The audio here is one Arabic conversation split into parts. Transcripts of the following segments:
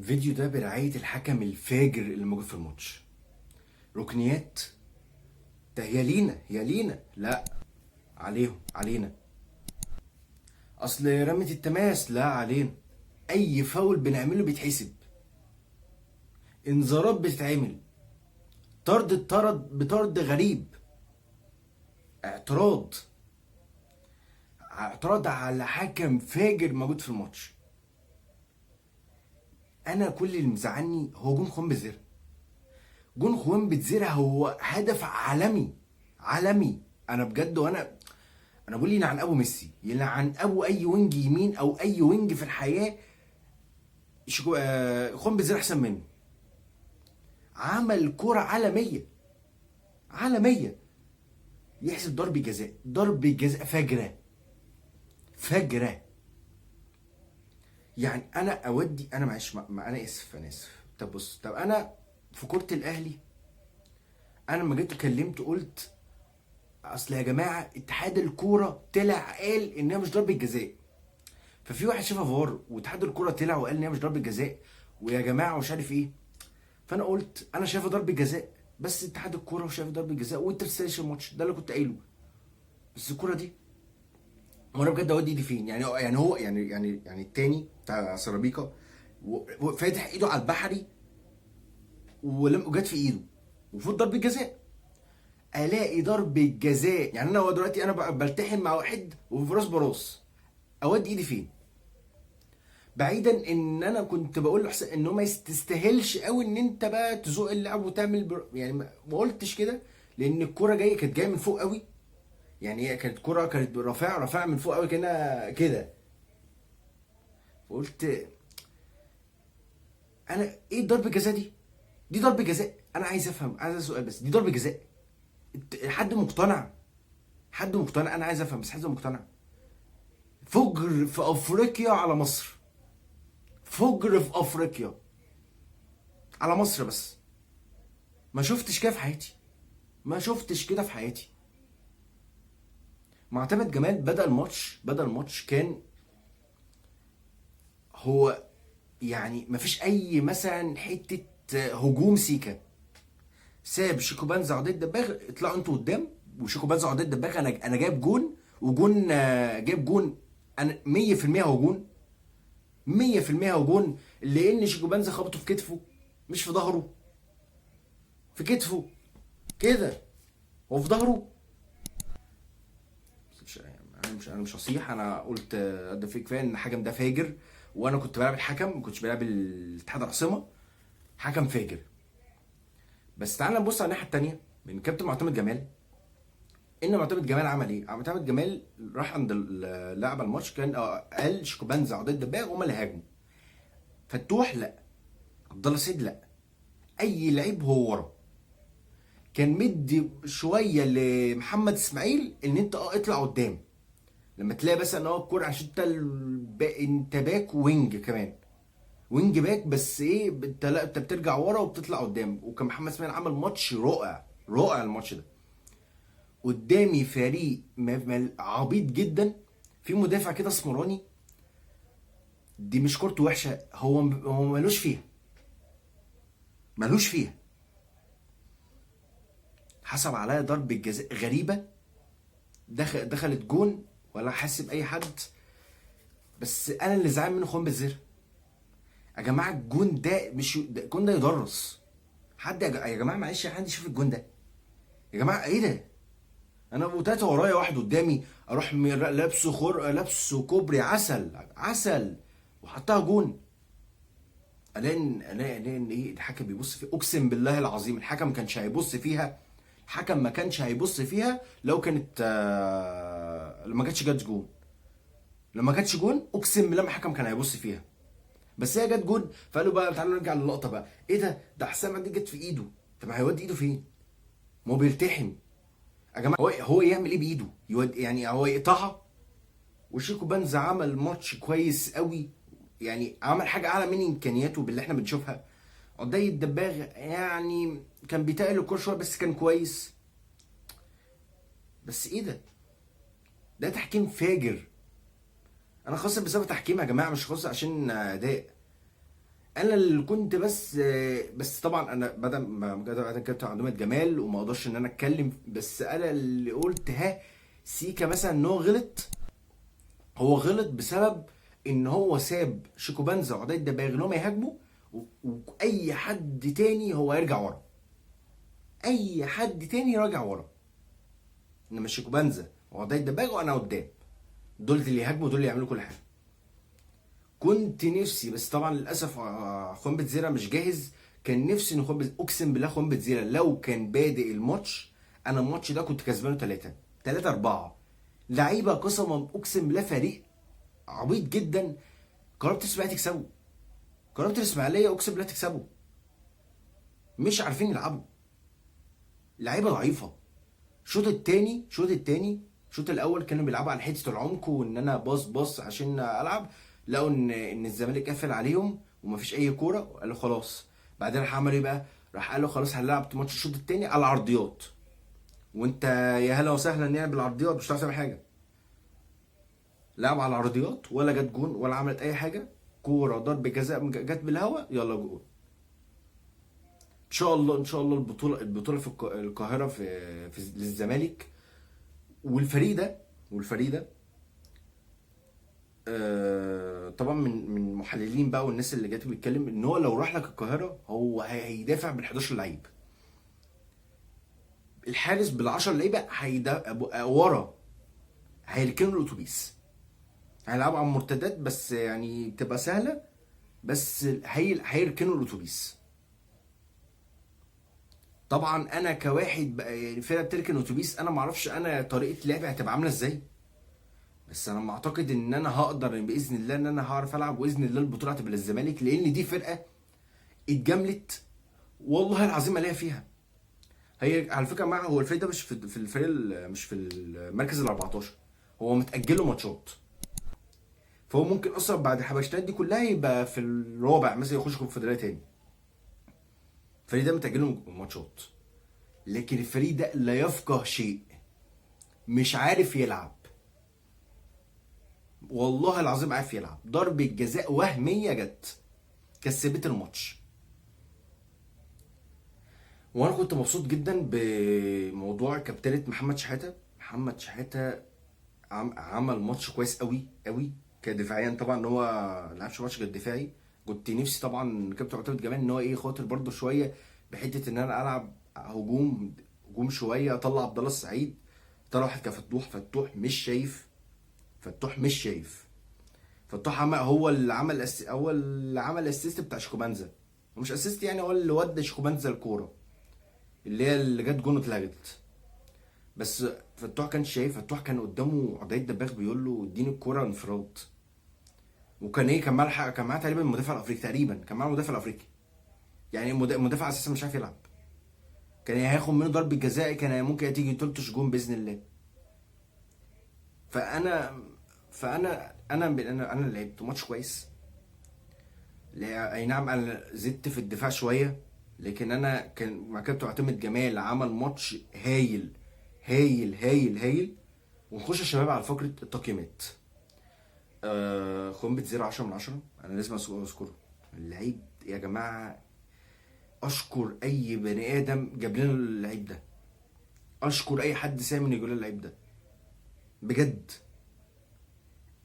الفيديو ده برعاية الحكم الفاجر اللي موجود في الماتش. ركنيات ده هي لينا لا، عليهم علينا. اصل رمية التماس لا علينا. اي فاول بنعمله بيتحسب. انذارات بتتعمل. طرد اتطرد بطرد غريب. اعتراض اعتراض على حكم فاجر موجود في الماتش. انا كل اللي مزعلني هو جون خوان بزيرة. جون خوان بتزيرة هو هدف عالمي عالمي. انا بجد انا بقول يلعن ابو ميسي، يلعن ابو اي وينج يمين او اي وينج في الحياه. خوان بزيرة احسن منه. عمل كرة عالميه عالميه. يحسب ضرب جزاء فجره فجره. يعني انا اودي، انا معلش ما انا اسف. طب بص، طب انا في كرة الاهلي، انا لما جيت اتكلمت قلت اصل يا جماعه اتحاد الكوره طلع قال انها مش ضربه جزاء. ففي واحد شافها فار، واتحاد الكوره طلع وقال ان هي مش ضربه جزاء، ويا جماعه ومش عارف ايه. فانا قلت انا شايفه ضربه جزاء، بس اتحاد الكوره وشايف ضربه جزاء وانت بتستاهلش الماتش ده اللي كنت قايله. بس الكوره دي، وانا بجد اودي ايدي فين؟ يعني هو يعني التاني بتاع سيراميكا فاتح ايده على البحري وجت في ايده، المفروض ضربه جزاء. الاقي ضربه جزاء. يعني انا هو دلوقتي انا بلتحم مع واحد وفي راس براس، اودي ايدي فين؟ بعيدا ان انا كنت بقول له حسين ان هو ما تستاهلش قوي ان انت بقى تزوق اللعب وتعمل يعني ما قلتش كده، لان الكوره كانت جايه من فوق قوي. يعني هي كانت كوره، كانت رافعه من فوق قوي كده كده. فقلت انا ايه ضربه الجزاء دي؟ دي ضربه جزاء؟ انا عايز افهم، عايز أسأل سؤال بس، دي ضربه جزاء؟ حد مقتنع؟ حد مقتنع؟ انا عايز افهم بس حد مقتنع. فجر في افريقيا على مصر. فجر في افريقيا على مصر بس. ما شفتش كده في حياتي. ما شفتش كده في حياتي. معتمد جمال بدأ الماتش كان هو، يعني مفيش اي مثلا حته هجوم سيكا. ساب شيكو بنزا عضيه الدباغ اطلعوا انتوا قدام، وشيكو بنزا عضيه الدباغ انا جايب جون، وجون جايب جون. انا 100% هو جون. 100% هو جون، لان شيكو بنزا خبطه في كتفه، مش في ظهره. في كتفه كده، هو في ظهره. انا مش هصيح. انا قلت ده في كفايه ان الحكم ده فاجر. وانا كنت بلعب الحكم، ما كنتش بلعب الاتحاد العاصمه. حكم فاجر. بس تعالى نبص على الناحيه التانيه من كابتن معتمد جمال. ان معتمد جمال عمل ايه؟ معتمد جمال راح عند لاعب الماتش، كان قال شيكوبانزا عضيه الدباغ وهم اللي هاجموا. فتوح لا، عبد الله سيد لا، اي لعيب هو ورا. كان مدي شويه لمحمد اسماعيل ان انت اطلع قدام. لما تلاقي بس ان هو الكوره، عشان انت باك وينج كمان. وينج باك، بس ايه انت لا، انت بترجع ورا وبتطلع قدام. وكان محمد اسماعيل عمل ماتش رائع رائع الماتش ده. قدامي فريق عبيط جدا. في مدافع كده اسمراني، دي مش كورته وحشه، هو ملوش فيها. ملوش فيها. حسب عليا ضربة جزاء غريبة. دخلت جون، ولا حاسب اي حد. بس انا اللي زعلان منه خوان بالزر. يا جماعه الجون ده مش الجون ده يدرس. حد يا جماعه معلش، حد يشوف الجون ده. يا جماعه ايه ده؟ انا ابو تلاته ورايا واحد قدامي، اروح لابسه كوبري عسل عسل، وحطها جون. الاقي ان ايه الحكم بيبص فيه. اقسم بالله العظيم الحكم ما كانش هيبص فيها. الحكم ما كانش هيبص فيها لو كانت لما جاتش جت جون. لما جاتش جون اقسم بالله ما الحكم كان هيبص فيها. بس هي جت جون، فقالوا بقى تعالوا نرجع للقطه بقى. ايه ده حسام دي جت في ايده. طب هيودي ايده فين؟ ما هو بيلتحم. يا جماعه هو يعمل ايه بايده؟ يعني هو يقطعها. وشيكو بنزا عمل ماتش كويس قوي. يعني عمل حاجه اعلى من امكانياته باللي احنا بنشوفها. عضي الدباغ يعني كان بيتقل الكوره شويه بس كان كويس. بس ايه ده تحكيم فاجر. انا خاصة بسبب تحكيم يا جماعه، مش خاصة عشان اداء. انا اللي كنت بس طبعا انا بدل ما كنت عندهم جمال وما اقدرش ان انا اتكلم، بس انا اللي قلت ها سيكا مثلا ان هو غلط. هو غلط بسبب ان هو ساب شيكوبانزا وعدي الدباغ ان هم يهاجموا، واي حد تاني هو يرجع ورا، اي حد تاني راجع ورا، انما شيكوبانزا وعدي الدباغ وانا قدام، دول اللي يهاجموا، دول اللي يعملوا كل حاجه. كنت نفسي، بس طبعا للاسف خوان بتزيرا مش جاهز. كان نفسي ان اقسم بالله خوان بتزيرا لو كان بادئ الماتش، انا الماتش ده كنت كسبانه 3-4. لعيبه قسما اقسم بالله فريق عبيط جدا. قربت الاسماعيليه تكسبه، قربت الاسماعيليه اقسم بالله تكسبه، مش عارفين يلعبوا، لعيبه ضعيفه. الشوط الاول كانوا بيلعبوا على حته العمق، وان انا باص عشان العب. لقوا ان الزمالك قافل عليهم ومفيش اي كوره، قالوا خلاص. بعدين راح عملوا ايه بقى؟ راح قالوا خلاص هنلعب ماتش الشوط الثاني على العرضيات. وانت يا هلا وسهلا يعني بالعرضيات، مش هتعرف تعمل حاجه. لعب على العرضيات، ولا جت جون ولا عملت اي حاجه. كوره ضرب جزاء جت بالهوا، يلا جون. ان شاء الله ان شاء الله البطوله في القاهره في للزمالك. والفريق ده طبعا من المحللين بقى والناس اللي جات بيتكلم ان هو لو راح لك القاهره هو هيدافع بال 11 لعيب. الحارس بال 10 لعيبه ورا هيركنوا الاتوبيس، هيلعبوا على المرتدات بس يعني تبقى سهله، بس هيركنوا الاتوبيس. طبعا انا كواحد بقى يعني فرقه بتركن اتوبيس، انا معرفش انا طريقه لعبي هتبقى عامله ازاي، بس انا معتقد ان انا هقدر باذن الله ان انا هعرف العب، واذن الله البطوله هتبقى للزمالك، لان دي فرقه اتجملت والله العظيم الاقيها فيها. هي على فكره مع هو الفريق ده مش في الفريق مش في المركز ال 14، هو متاجله ماتشات. فهو ممكن اصلا بعد الحبشتات دي كلها يبقى في الرابع مثلا، يخش كونفدراليه تاني. الفريق ده متاجله ماتشات، لكن الفريق ده لا يفقه شيء، مش عارف يلعب. والله العظيم عارف يلعب. ضربة جزاء وهمية جت كسبت الماتش. وانا كنت مبسوط جدا بموضوع كابتنة محمد شحاتة عمل ماتش كويس قوي قوي كدفاعيا. طبعا ان هو لعبش ماتش غير دفاعي. كنت نفسي طبعا كابتن معتمد جمال ان هو ايه خاطر برده شويه بحته ان انا العب هجوم شويه، اطلع عبد الله السعيد. طلع واحد كفتوح، فتوح مش شايف. فتوح هو اللي عمل اسيست بتاع شيكوبانزا. ومش اسيست يعني، هو اللي ودى شيكوبانزا الكوره اللي هي اللي جت جون اتلغت. بس فتوح كان شايف، فتوح كان قدامه عدي الدباغ بيقول له اديني الكوره انفراد. وكان ايه كان معاه تقريبا المدافع الافريقي، يعني المدافع اساسا مش عارف يلعب. كان هياخد منه ضربه جزاء، كان ممكن تيجي تلطش جون باذن الله. فانا فانا لعبت ماتش كويس. اي نعم انا زدت في الدفاع شويه، لكن انا كان مع كابتن معتمد جمال عمل ماتش هايل هايل هايل هايل. ونخش يا شباب على فقره التقييمات. خوان بتزيرو 10 من 10. انا لازم اذكره اللعيب يا جماعه. اشكر اي بني ادم جاب لنا اللعيب ده، اشكر اي حد سامي يقول لنا اللعيب ده بجد.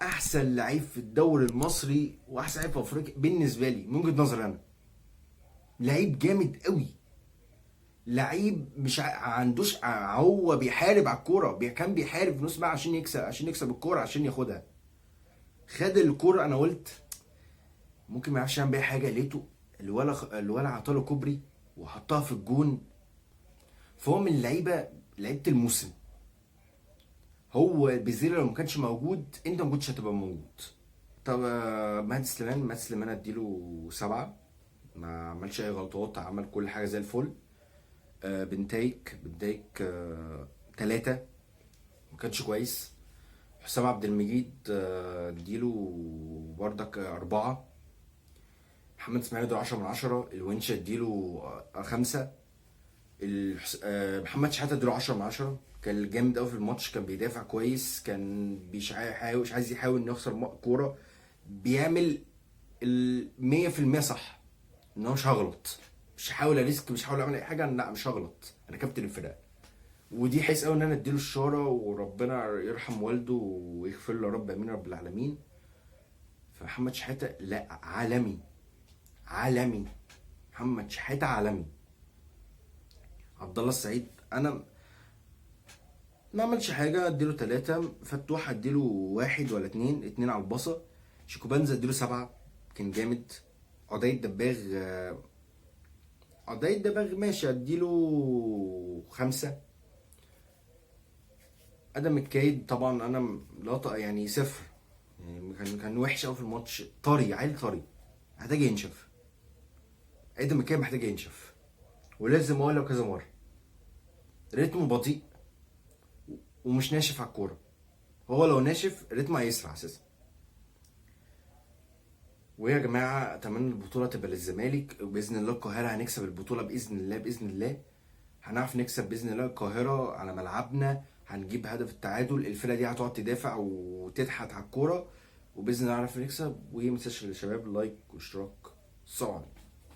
احسن لعيب في الدوري المصري واحسن لعيب في افريقيا بالنسبه لي من وجهه نظري انا. لعيب جامد قوي، لعيب مش عندوش هو بيحارب على الكوره، كان بيحارب في نص ملعب عشان يكسب الكوره عشان ياخدها. خد الكوره، انا قلت ممكن ما يعرفش يعمل بيها حاجه، لقيته الولا عطاله كوبري وحطها في الجون. فهو من لعيبه الموسم. هو بيزيرو لو ما كانش موجود انت ما كنتش هتبقى موجود. طب مهدي سليمان اديله 7. ما عملش اي غلطات، عمل كل حاجه زي الفل. بنتايك 3، ما كانش كويس. حسام عبد المجيد اديله بردك 4. محمد اسماعيل اديله 10 من 10. الونش اديله 5. محمد شحاته اديله 10 من 10. كان جامد قوي في الماتش، كان بيدافع كويس، كان مش عايز يحاول انه يخسر كوره. بيعمل 100% صح، ان هو مش هغلط، مش هحاول اريسك، مش هحاول اعمل اي حاجه، لا مش هغلط، انا كابتن الفرقه. ودي حس قوي ان انا اديله الشاره، وربنا يرحم والده ويغفر له يا رب، امين رب العالمين. فمحمد شحاته لا عالمي، عالمي، محمد شحاته عالمي. عبد الله السعيد انا ما عملش حاجه، اديله 3. فتوح اديله 1 ولا 2، 2 على البصه. شيكوبانزا اديله 7، كان جامد. عدي الدباغ عدي الدباغ ماشي اديله 5. ادم الكايد طبعا انا لا يعني 0، يعني كان وحش قوي في الماتش، طري، عيل طري، محتاج ينشف. ادم الكايد محتاج ينشف، ولازم اقول له كذا مره، رتمه بطيء ومش ناشف على الكوره. هو لو ناشف رتمه هيسرع اساسا. ويا جماعه اتمنى البطوله تبقى للزمالك، وباذن الله القاهره هنكسب البطوله باذن الله، باذن الله هنعرف نكسب باذن الله القاهره على ملعبنا. هنجيب هدف التعادل، الفرقه دي هتقعد تدافع وتضحك على الكوره، وباذن الله نعرف نكسب. وما تنساش الشباب لايك واشتراك. السلام عليكم.